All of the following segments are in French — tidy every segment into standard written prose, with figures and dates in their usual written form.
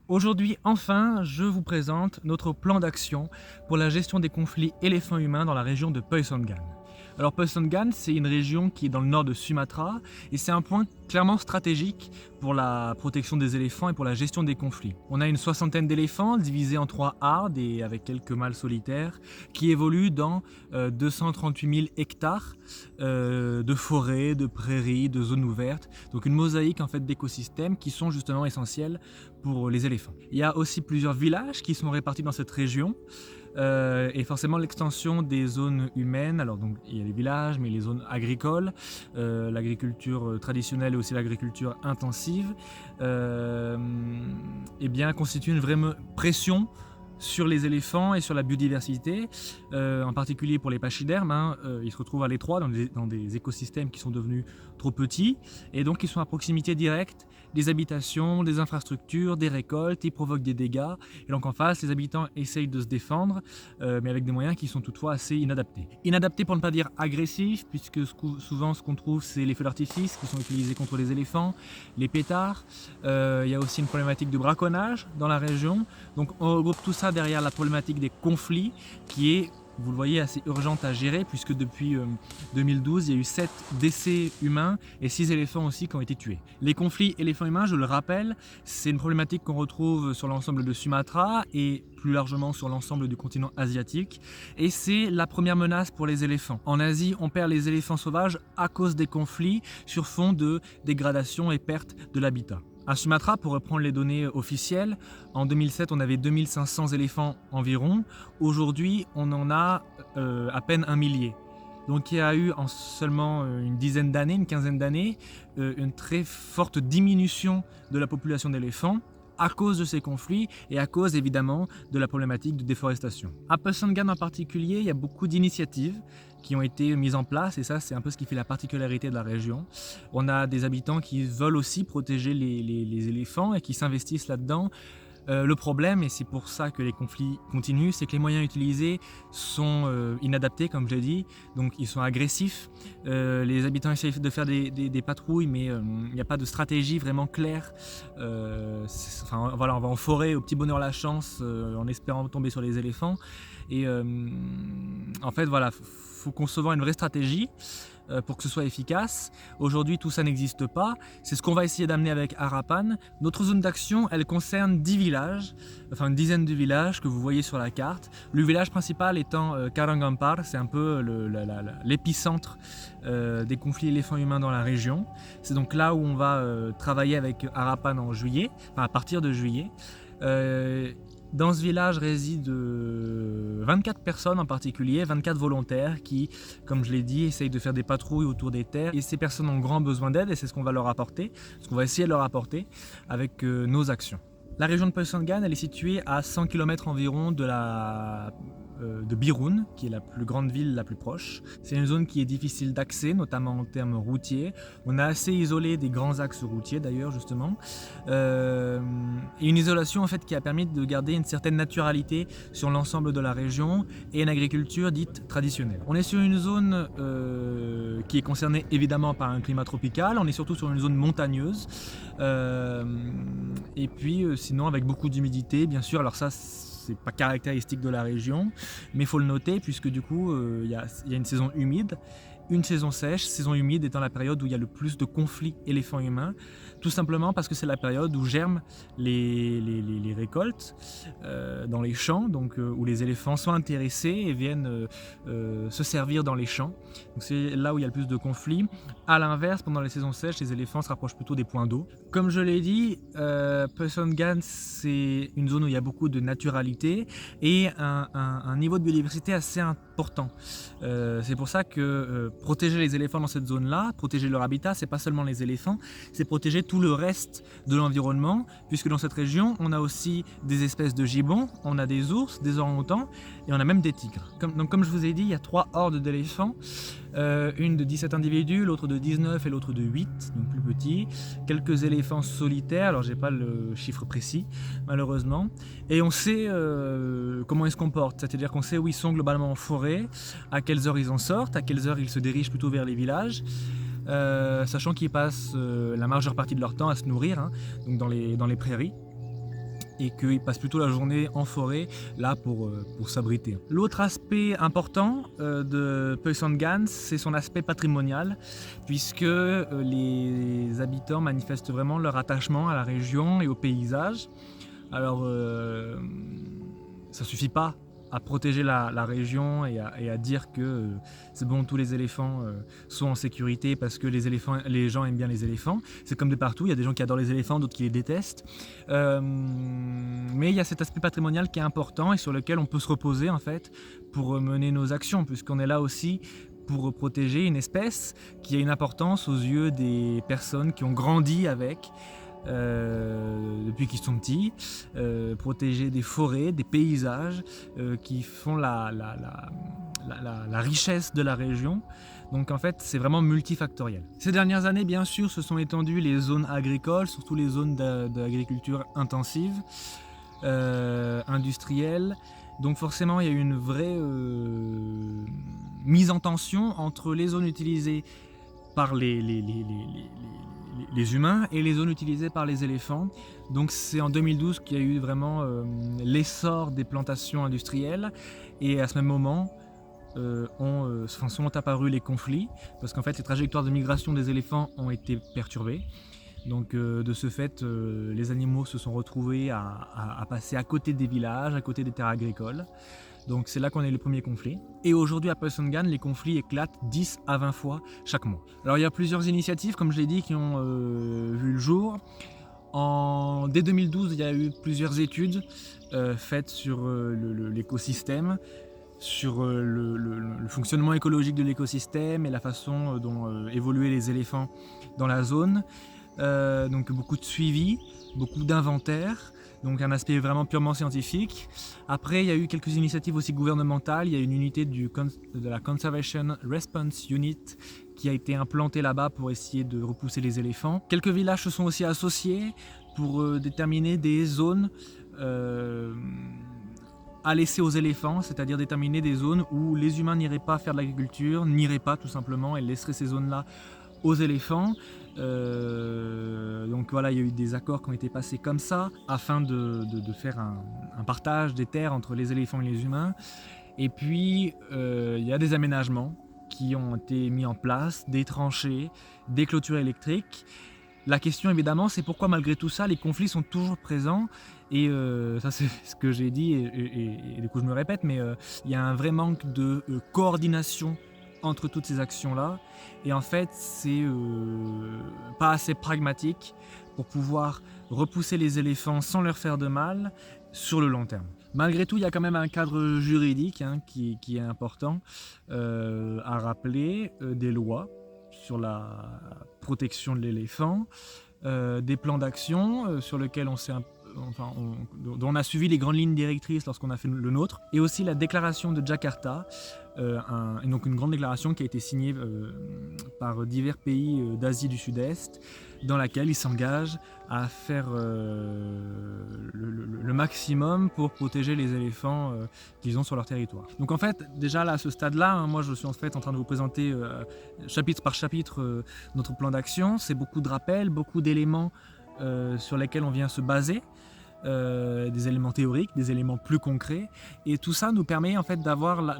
Aujourd'hui, enfin, je vous présente notre plan d'action pour la gestion des conflits éléphants-humains dans la région de Peusangan. Alors Peusangan, c'est une région qui est dans le nord de Sumatra et c'est un point clairement stratégique pour la protection des éléphants et pour la gestion des conflits. On a une soixantaine d'éléphants divisés en 3 hardes et avec quelques mâles solitaires qui évoluent dans 238 000 hectares de forêts, de prairies, de zones ouvertes. Donc une mosaïque en fait d'écosystèmes qui sont justement essentiels pour les éléphants. Il y a aussi plusieurs villages qui sont répartis dans cette région. Et forcément l'extension des zones humaines, alors donc il y a les villages, mais les zones agricoles, l'agriculture traditionnelle et aussi l'agriculture intensive, eh bien, constituent une vraie pression sur les éléphants et sur la biodiversité, en particulier pour les pachydermes. Ils se retrouvent à l'étroit dans des écosystèmes qui sont devenus trop petits et donc ils sont à proximité directe des habitations, des infrastructures, des récoltes, ils provoquent des dégâts et donc en face les habitants essayent de se défendre mais avec des moyens qui sont toutefois assez inadaptés. Inadaptés pour ne pas dire agressifs puisque souvent ce qu'on trouve c'est les feux d'artifice qui sont utilisés contre les éléphants, les pétards, il y a aussi une problématique de braconnage dans la région, donc on regroupe tout ça derrière la problématique des conflits qui est, vous le voyez, assez urgente à gérer puisque depuis 2012 il y a eu 7 décès humains et 6 éléphants aussi qui ont été tués. Les conflits éléphants-humains, je le rappelle, c'est une problématique qu'on retrouve sur l'ensemble de Sumatra et plus largement sur l'ensemble du continent asiatique et c'est la première menace pour les éléphants. En Asie, on perd les éléphants sauvages à cause des conflits sur fond de dégradation et perte de l'habitat. À Sumatra, pour reprendre les données officielles, en 2007 on avait 2500 éléphants environ, aujourd'hui on en a à peine 1 millier. Donc il y a eu en seulement une dizaine d'années, une quinzaine d'années, une très forte diminution de la population d'éléphants à cause de ces conflits et à cause évidemment de la problématique de déforestation. À Peusangan en particulier, il y a beaucoup d'initiatives qui ont été mises en place et ça c'est un peu ce qui fait la particularité de la région. On a des habitants qui veulent aussi protéger les éléphants et qui s'investissent là-dedans. Le problème, et c'est pour ça que les conflits continuent, c'est que les moyens utilisés sont inadaptés, comme je l'ai dit, donc ils sont agressifs. Les habitants essayent de faire des patrouilles, mais il n'y a pas de stratégie vraiment claire. Voilà, on va en forêt au petit bonheur la chance, en espérant tomber sur les éléphants. Et en fait, voilà, faut concevoir une vraie stratégie pour que ce soit efficace. Aujourd'hui, tout ça n'existe pas. C'est ce qu'on va essayer d'amener avec Harapan. Notre zone d'action, elle concerne 10 villages, enfin une dizaine de villages que vous voyez sur la carte. Le village principal étant Karangampar, c'est un peu l'épicentre des conflits éléphants-humains dans la région. C'est donc là où on va travailler avec Harapan en juillet, enfin à partir de juillet. Dans ce village résident 24 personnes en particulier, 24 volontaires qui, comme je l'ai dit, essayent de faire des patrouilles autour des terres. Et ces personnes ont grand besoin d'aide et c'est ce qu'on va leur apporter, ce qu'on va essayer de leur apporter avec nos actions. La région de Peusangan, elle est située à 100 km environ de Birun, qui est la plus grande ville la plus proche. C'est une zone qui est difficile d'accès, notamment en termes routiers. On a assez isolé des grands axes routiers d'ailleurs justement. Et une isolation en fait qui a permis de garder une certaine naturalité sur l'ensemble de la région et une agriculture dite traditionnelle. On est sur une zone qui est concernée évidemment par un climat tropical, on est surtout sur une zone montagneuse. Et puis sinon avec beaucoup d'humidité bien sûr, alors ça c'est pas caractéristique de la région, mais il faut le noter puisque du coup il y a une saison humide, une saison sèche, saison humide étant la période où il y a le plus de conflits éléphants-humains, tout simplement parce que c'est la période où germent les récoltes dans les champs, donc où les éléphants sont intéressés et viennent se servir dans les champs. Donc c'est là où il y a le plus de conflits. A l'inverse, pendant les saisons sèches, les éléphants se rapprochent plutôt des points d'eau. Comme je l'ai dit, Peusangan c'est une zone où il y a beaucoup de naturalité et un niveau de biodiversité assez important. C'est pour ça que protéger les éléphants dans cette zone-là, protéger leur habitat, c'est pas seulement les éléphants, c'est protéger tout le reste de l'environnement, puisque dans cette région, on a aussi des espèces de gibbons, on a des ours, des orang-outans, et on a même des tigres. Donc comme je vous ai dit, il y a 3 hordes d'éléphants, une de 17 individus, l'autre de 19 et l'autre de 8, donc plus petits, quelques éléphants solitaires, alors j'ai pas le chiffre précis, malheureusement, et on sait comment ils se comportent, c'est-à-dire qu'on sait où ils sont globalement en forêt, à quelles heures ils en sortent, à quelles heures ils se dirigent plutôt vers les villages, sachant qu'ils passent la majeure partie de leur temps à se nourrir, donc dans les prairies. et qu'ils passent plutôt la journée en forêt, là pour s'abriter. L'autre aspect important de Peusangan, c'est son aspect patrimonial, puisque les habitants manifestent vraiment leur attachement à la région et au paysage. Alors, ça suffit pas à protéger la région et à dire que c'est bon, tous les éléphants sont en sécurité parce que les gens aiment bien les éléphants. C'est comme de partout, il y a des gens qui adorent les éléphants, d'autres qui les détestent. Mais il y a cet aspect patrimonial qui est important et sur lequel on peut se reposer en fait pour mener nos actions, puisqu'on est là aussi pour protéger une espèce qui a une importance aux yeux des personnes qui ont grandi avec. Depuis qu'ils sont petits, protéger des forêts, des paysages qui font la richesse de la région. Donc en fait, c'est vraiment multifactoriel. Ces dernières années, bien sûr, se sont étendues les zones agricoles, surtout les zones d'agriculture intensive, industrielle. Donc forcément, il y a eu une vraie mise en tension entre les zones utilisées par les humains et les zones utilisées par les éléphants. Donc c'est en 2012 qu'il y a eu vraiment l'essor des plantations industrielles et à ce même moment sont apparus les conflits parce qu'en fait les trajectoires de migration des éléphants ont été perturbées. Donc de ce fait, les animaux se sont retrouvés à passer à côté des villages, à côté des terres agricoles. Donc c'est là qu'on a eu les premiers conflits. Et aujourd'hui à Peusangan, les conflits éclatent 10 à 20 fois chaque mois. Alors il y a plusieurs initiatives, comme je l'ai dit, qui ont vu le jour. Dès 2012, il y a eu plusieurs études faites sur l'écosystème, sur le fonctionnement écologique de l'écosystème et la façon dont évoluaient les éléphants dans la zone. Donc beaucoup de suivi, beaucoup d'inventaire. Donc un aspect vraiment purement scientifique. Après, il y a eu quelques initiatives aussi gouvernementales. Il y a une unité de la Conservation Response Unit qui a été implantée là-bas pour essayer de repousser les éléphants. Quelques villages se sont aussi associés pour déterminer des zones à laisser aux éléphants, c'est-à-dire déterminer des zones où les humains n'iraient pas faire de l'agriculture, n'iraient pas tout simplement et laisseraient ces zones-là aux éléphants. Donc voilà, il y a eu des accords qui ont été passés comme ça afin de faire un partage des terres entre les éléphants et les humains. Et puis il y a des aménagements qui ont été mis en place, des tranchées, des clôtures électriques. La question évidemment, c'est pourquoi malgré tout ça, les conflits sont toujours présents. Et ça c'est ce que j'ai dit et du coup je me répète, mais il y a un vrai manque de coordination entre toutes ces actions-là. Et en fait, c'est pas assez pragmatique pour pouvoir repousser les éléphants sans leur faire de mal sur le long terme. Malgré tout, il y a quand même un cadre juridique qui est important à rappeler, des lois sur la protection de l'éléphant, des plans d'action sur lesquels dont on a suivi les grandes lignes directrices lorsqu'on a fait le nôtre, et aussi la déclaration de Jakarta, donc une grande déclaration qui a été signée par divers pays d'Asie du Sud-Est, dans laquelle ils s'engagent à faire le maximum pour protéger les éléphants qu'ils ont sur leur territoire. Donc en fait, déjà là, à ce stade-là, moi je suis en fait en train de vous présenter chapitre par chapitre notre plan d'action. C'est beaucoup de rappels, beaucoup d'éléments sur lesquels on vient se baser. Des éléments théoriques, des éléments plus concrets, et tout ça nous permet en fait d'avoir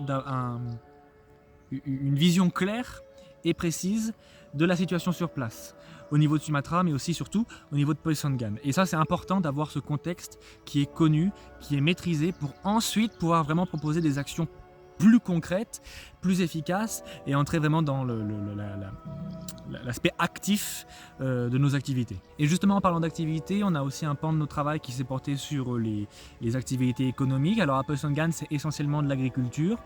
une vision claire et précise de la situation sur place, au niveau de Sumatra, mais aussi surtout au niveau de Peusangan. Et ça, c'est important d'avoir ce contexte qui est connu, qui est maîtrisé, pour ensuite pouvoir vraiment proposer des actions plus concrètes, plus efficaces, et entrer vraiment dans l'aspect actif de nos activités. Et justement, en parlant d'activités, on a aussi un pan de notre travail qui s'est porté sur les activités économiques. Alors à Peusangan, c'est essentiellement de l'agriculture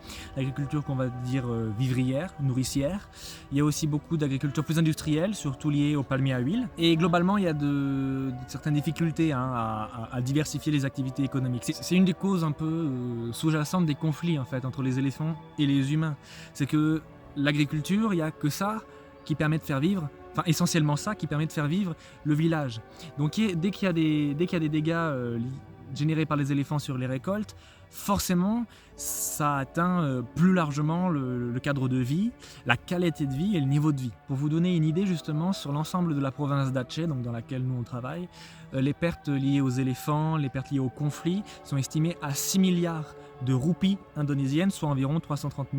qu'on va dire vivrière, nourricière. Il y a aussi beaucoup d'agriculture plus industrielle, surtout liée aux palmiers à huile. Et globalement, il y a certaines difficultés à diversifier les activités économiques. C'est une des causes un peu sous-jacentes des conflits en fait entre les éléphants et les humains. C'est que l'agriculture, il n'y a que ça qui permet de faire vivre, enfin essentiellement ça qui permet de faire vivre le village. Donc dès qu'il y a des dégâts générés par les éléphants sur les récoltes, forcément ça atteint plus largement le cadre de vie, la qualité de vie et le niveau de vie. Pour vous donner une idée justement sur l'ensemble de la province d'Aceh, donc dans laquelle nous on travaille, les pertes liées aux éléphants, les pertes liées au conflit sont estimées à 6 milliards de roupies indonésiennes, soit environ 330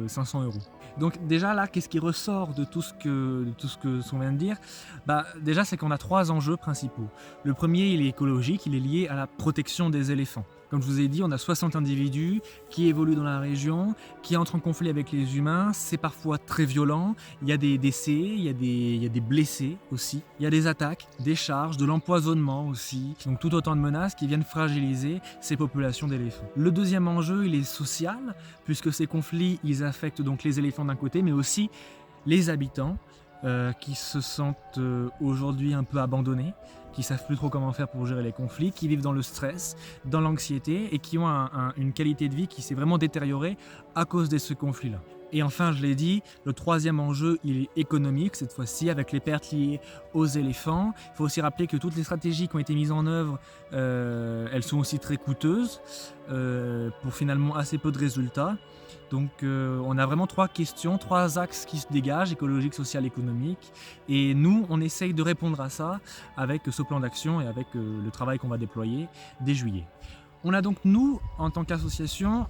500 euros. Donc déjà là, qu'est-ce qui ressort de tout ce qu'on vient de dire? Déjà, c'est qu'on a 3 enjeux principaux. Le premier, il est écologique, il est lié à la protection des éléphants. Comme je vous ai dit, on a 60 individus qui évoluent dans la région, qui entrent en conflit avec les humains. C'est parfois très violent. Il y a des décès, il y a des blessés aussi. Il y a des attaques, des charges, de l'empoisonnement aussi. Donc tout autant de menaces qui viennent fragiliser ces populations d'éléphants. Le deuxième enjeu, il est social, puisque ces conflits, ils affectent donc les éléphants d'un côté, mais aussi les habitants qui se sentent aujourd'hui un peu abandonnés, qui savent plus trop comment faire pour gérer les conflits, qui vivent dans le stress, dans l'anxiété et qui ont une qualité de vie qui s'est vraiment détériorée à cause de ce conflit-là. Et enfin, je l'ai dit, le troisième enjeu, il est économique, cette fois-ci avec les pertes liées aux éléphants. Il faut aussi rappeler que toutes les stratégies qui ont été mises en œuvre, elles sont aussi très coûteuses pour finalement assez peu de résultats. Donc on a vraiment 3 questions, 3 axes qui se dégagent, écologique, social, économique. Et nous, on essaye de répondre à ça avec ce plan d'action et avec le travail qu'on va déployer dès juillet. On a donc, nous, en tant qu'association,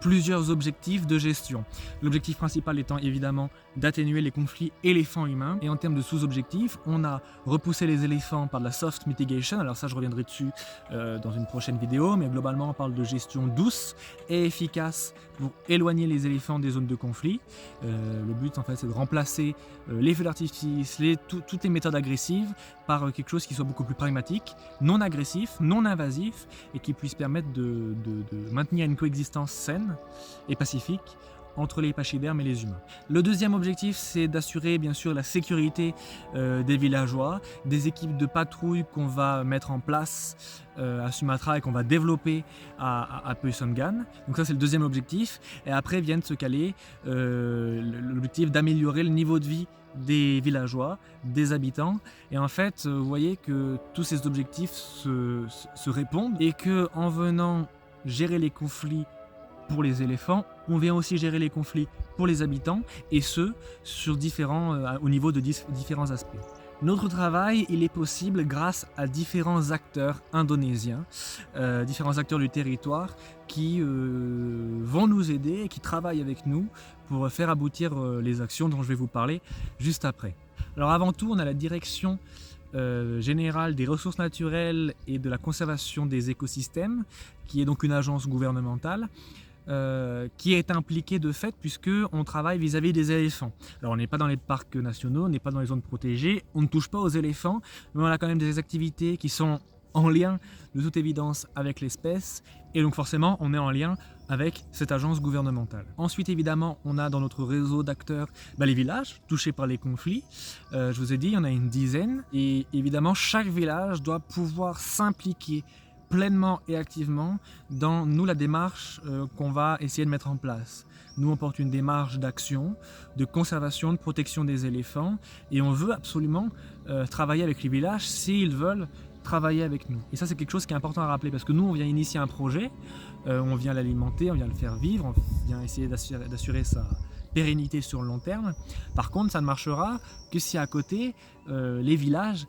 plusieurs objectifs de gestion. L'objectif principal étant évidemment d'atténuer les conflits éléphants-humains. Et en termes de sous-objectifs, on a repoussé les éléphants par de la soft mitigation. Alors ça, je reviendrai dessus dans une prochaine vidéo, mais globalement, on parle de gestion douce et efficace pour éloigner les éléphants des zones de conflit. Le but, en fait, c'est de remplacer les feux d'artifice, toutes les méthodes agressives par quelque chose qui soit beaucoup plus pragmatique, non agressif, non invasif et qui puisse permettre de maintenir une coexistence saine et pacifique entre les pachydermes et les humains. Le deuxième objectif, c'est d'assurer bien sûr la sécurité des villageois, des équipes de patrouille qu'on va mettre en place à Sumatra et qu'on va développer à Peusangan. Donc ça, c'est le deuxième objectif. Et après viennent se caler l'objectif d'améliorer le niveau de vie des villageois, des habitants. Et en fait, vous voyez que tous ces objectifs se répondent et qu'en venant gérer les conflits pour les éléphants, on vient aussi gérer les conflits pour les habitants, et ce, sur au niveau de différents aspects. Notre travail, il est possible grâce à différents acteurs indonésiens, différents acteurs du territoire qui vont nous aider et qui travaillent avec nous pour faire aboutir les actions dont je vais vous parler juste après. Alors avant tout, on a la direction générale des ressources naturelles et de la conservation des écosystèmes, qui est donc une agence gouvernementale, qui est impliqué de fait puisqu'on travaille vis-à-vis des éléphants. Alors on n'est pas dans les parcs nationaux, on n'est pas dans les zones protégées, on ne touche pas aux éléphants, mais on a quand même des activités qui sont en lien de toute évidence avec l'espèce et donc forcément on est en lien avec cette agence gouvernementale. Ensuite évidemment on a dans notre réseau d'acteurs les villages touchés par les conflits. Je vous ai dit, il y en a une dizaine et évidemment chaque village doit pouvoir s'impliquer pleinement et activement dans la démarche qu'on va essayer de mettre en place. Nous, on porte une démarche d'action, de conservation, de protection des éléphants et on veut absolument travailler avec les villages s'ils veulent travailler avec nous. Et ça, c'est quelque chose qui est important à rappeler parce que nous, on vient initier un projet, on vient l'alimenter, on vient le faire vivre, on vient essayer d'assurer sa pérennité sur le long terme. Par contre, ça ne marchera que si à côté, les villages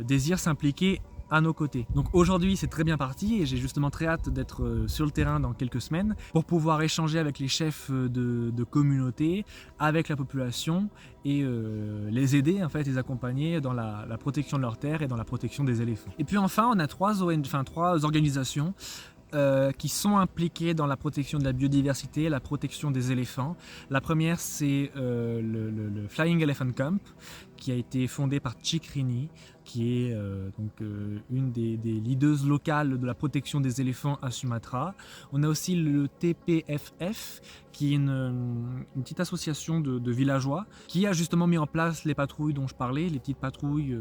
désirent s'impliquer à nos côtés. Donc aujourd'hui c'est très bien parti et j'ai justement très hâte d'être sur le terrain dans quelques semaines pour pouvoir échanger avec les chefs de communauté, avec la population et les aider en fait, les accompagner dans la protection de leurs terres et dans la protection des éléphants. Et puis enfin on a trois organisations qui sont impliquées dans la protection de la biodiversité, la protection des éléphants. La première c'est le Flying Elephant Camp qui a été fondé par Chick Rini, qui est une des leaders locales de la protection des éléphants à Sumatra. On a aussi le TPFF, qui est une petite association de villageois, qui a justement mis en place les patrouilles dont je parlais, les petites patrouilles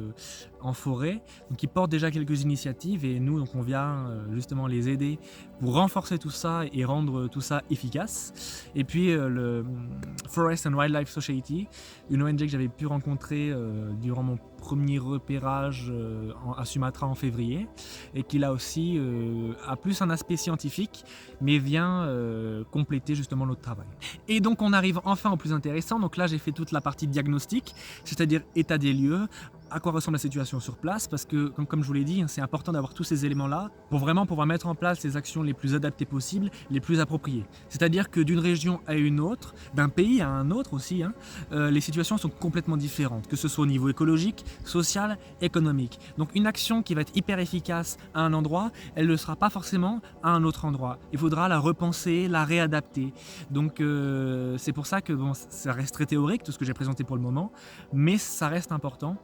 en forêt, donc qui portent déjà quelques initiatives et nous donc on vient justement les aider pour renforcer tout ça et rendre tout ça efficace. Et puis le Forest and Wildlife Society, une ONG que j'avais pu rencontrer durant mon premier repérage à Sumatra en février et qui là aussi a plus un aspect scientifique mais vient compléter justement notre travail. Et donc on arrive enfin au plus intéressant. Donc là j'ai fait toute la partie diagnostic, c'est-à-dire état des lieux, à quoi ressemble la situation sur place, parce que comme je vous l'ai dit, c'est important d'avoir tous ces éléments-là pour vraiment pouvoir mettre en place les actions les plus adaptées possibles, les plus appropriées. C'est-à-dire que d'une région à une autre, d'un pays à un autre aussi, les situations sont complètement différentes, que ce soit au niveau écologique, social, économique. Donc une action qui va être hyper efficace à un endroit, elle ne le sera pas forcément à un autre endroit. Il faudra la repenser, la réadapter. Donc c'est pour ça que bon, ça reste très théorique, tout ce que j'ai présenté pour le moment, mais ça reste important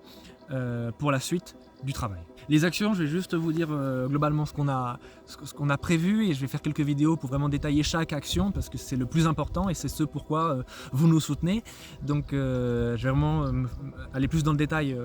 pour la suite du travail. Les actions, je vais juste vous dire globalement ce qu'on a prévu et je vais faire quelques vidéos pour vraiment détailler chaque action parce que c'est le plus important et c'est ce pourquoi vous nous soutenez. Donc je vais vraiment aller plus dans le détail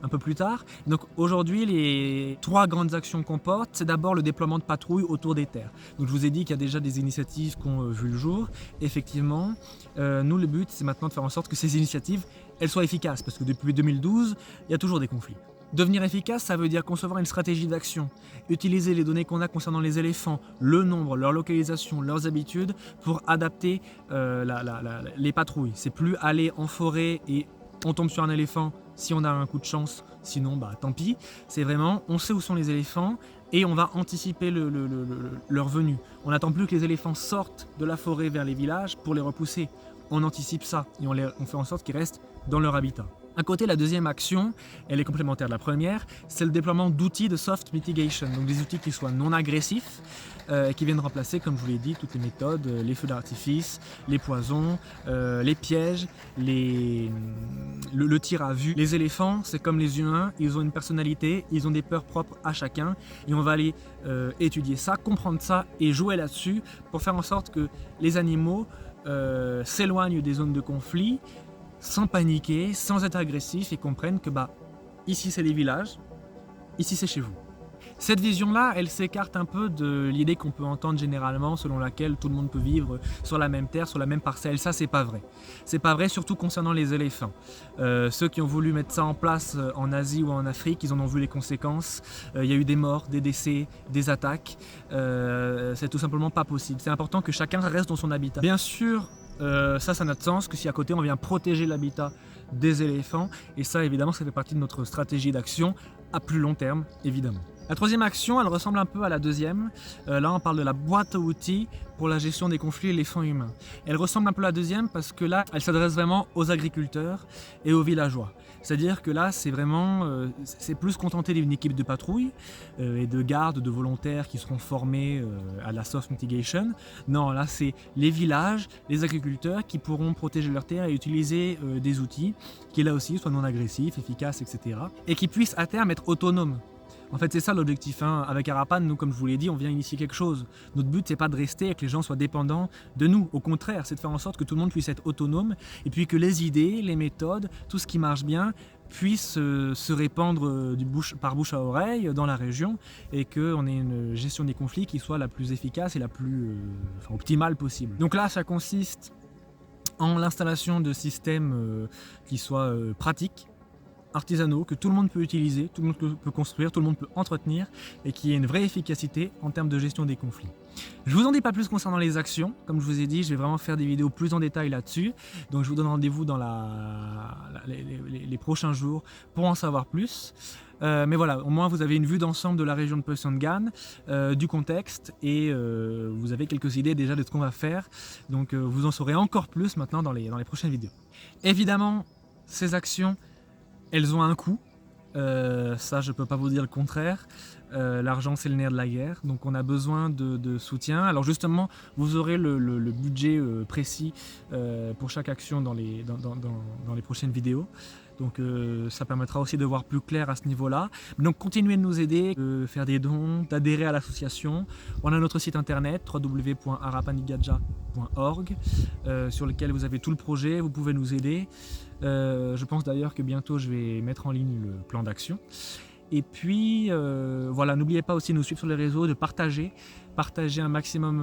un peu plus tard. Donc aujourd'hui, les 3 grandes actions qu'on porte, c'est d'abord le déploiement de patrouilles autour des terres. Donc je vous ai dit qu'il y a déjà des initiatives qui ont vu le jour. Effectivement, nous le but c'est maintenant de faire en sorte que ces initiatives elles soient efficaces parce que depuis 2012, il y a toujours des conflits. Devenir efficace, ça veut dire concevoir une stratégie d'action, utiliser les données qu'on a concernant les éléphants, le nombre, leur localisation, leurs habitudes pour adapter les patrouilles. C'est plus aller en forêt et on tombe sur un éléphant si on a un coup de chance, sinon bah tant pis. C'est vraiment, on sait où sont les éléphants et on va anticiper leur venue. On n'attend plus que les éléphants sortent de la forêt vers les villages pour les repousser. On anticipe ça et on fait en sorte qu'ils restent dans leur habitat. À côté, la deuxième action, elle est complémentaire de la première, c'est le déploiement d'outils de soft mitigation, donc des outils qui soient non agressifs, qui viennent remplacer, comme je vous l'ai dit, toutes les méthodes, les feux d'artifice, les poisons, les pièges, le tir à vue. Les éléphants, c'est comme les humains, ils ont une personnalité, ils ont des peurs propres à chacun, et on va aller étudier ça, comprendre ça et jouer là-dessus pour faire en sorte que les animaux s'éloignent des zones de conflit, sans paniquer, sans être agressif et comprennent que bah, ici c'est les villages, ici c'est chez vous. Cette vision-là, elle s'écarte un peu de l'idée qu'on peut entendre généralement selon laquelle tout le monde peut vivre sur la même terre, sur la même parcelle. Ça, c'est pas vrai. C'est pas vrai, surtout concernant les éléphants. Ceux qui ont voulu mettre ça en place en Asie ou en Afrique, ils en ont vu les conséquences. Il y a eu des morts, des décès, des attaques. C'est tout simplement pas possible. C'est important que chacun reste dans son habitat. Bien sûr, ça n'a de sens que si à côté on vient protéger l'habitat des éléphants et ça évidemment ça fait partie de notre stratégie d'action à plus long terme évidemment. La troisième action elle ressemble un peu à la deuxième, là on parle de la boîte à outils pour la gestion des conflits éléphants-humains. Elle ressemble un peu à la deuxième parce que là elle s'adresse vraiment aux agriculteurs et aux villageois. C'est-à-dire que là c'est vraiment, c'est plus contenter d'une équipe de patrouille et de gardes, de volontaires qui seront formés à la soft mitigation. Non, là c'est les villages, les agriculteurs qui pourront protéger leurs terres et utiliser des outils qui là aussi soient non agressifs, efficaces, etc. Et qui puissent à terme être autonomes. En fait, c'est ça l'objectif. Avec Arapan, nous, comme je vous l'ai dit, on vient initier quelque chose. Notre but, c'est pas de rester et que les gens soient dépendants de nous. Au contraire, c'est de faire en sorte que tout le monde puisse être autonome et puis que les idées, les méthodes, tout ce qui marche bien puisse se répandre par bouche à oreille dans la région et qu'on ait une gestion des conflits qui soit la plus efficace et la plus optimale possible. Donc là, ça consiste en l'installation de systèmes qui soient pratiques, artisanaux, que tout le monde peut utiliser, tout le monde peut construire, tout le monde peut entretenir et qui ait une vraie efficacité en termes de gestion des conflits. Je vous en dis pas plus concernant les actions, comme je vous ai dit, je vais vraiment faire des vidéos plus en détail là-dessus, donc je vous donne rendez-vous dans les prochains jours pour en savoir plus. Mais voilà, au moins vous avez une vue d'ensemble de la région de Peusangan, du contexte et vous avez quelques idées déjà de ce qu'on va faire, donc vous en saurez encore plus maintenant dans les prochaines vidéos. Évidemment, ces actions elles ont un coût, ça je ne peux pas vous dire le contraire. L'argent c'est le nerf de la guerre, donc on a besoin de soutien. Alors justement, vous aurez le budget précis pour chaque action dans les prochaines vidéos. Donc ça permettra aussi de voir plus clair à ce niveau-là. Donc continuez de nous aider, de faire des dons, d'adhérer à l'association. On a notre site internet www.arapanigadja.org sur lequel vous avez tout le projet, vous pouvez nous aider. Je pense d'ailleurs que bientôt je vais mettre en ligne le plan d'action. Et puis voilà, n'oubliez pas aussi de nous suivre sur les réseaux, de partager partager un maximum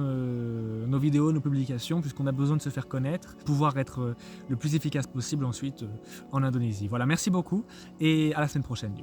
nos vidéos, nos publications, puisqu'on a besoin de se faire connaître, pouvoir être le plus efficace possible ensuite en Indonésie. Voilà, merci beaucoup et à la semaine prochaine.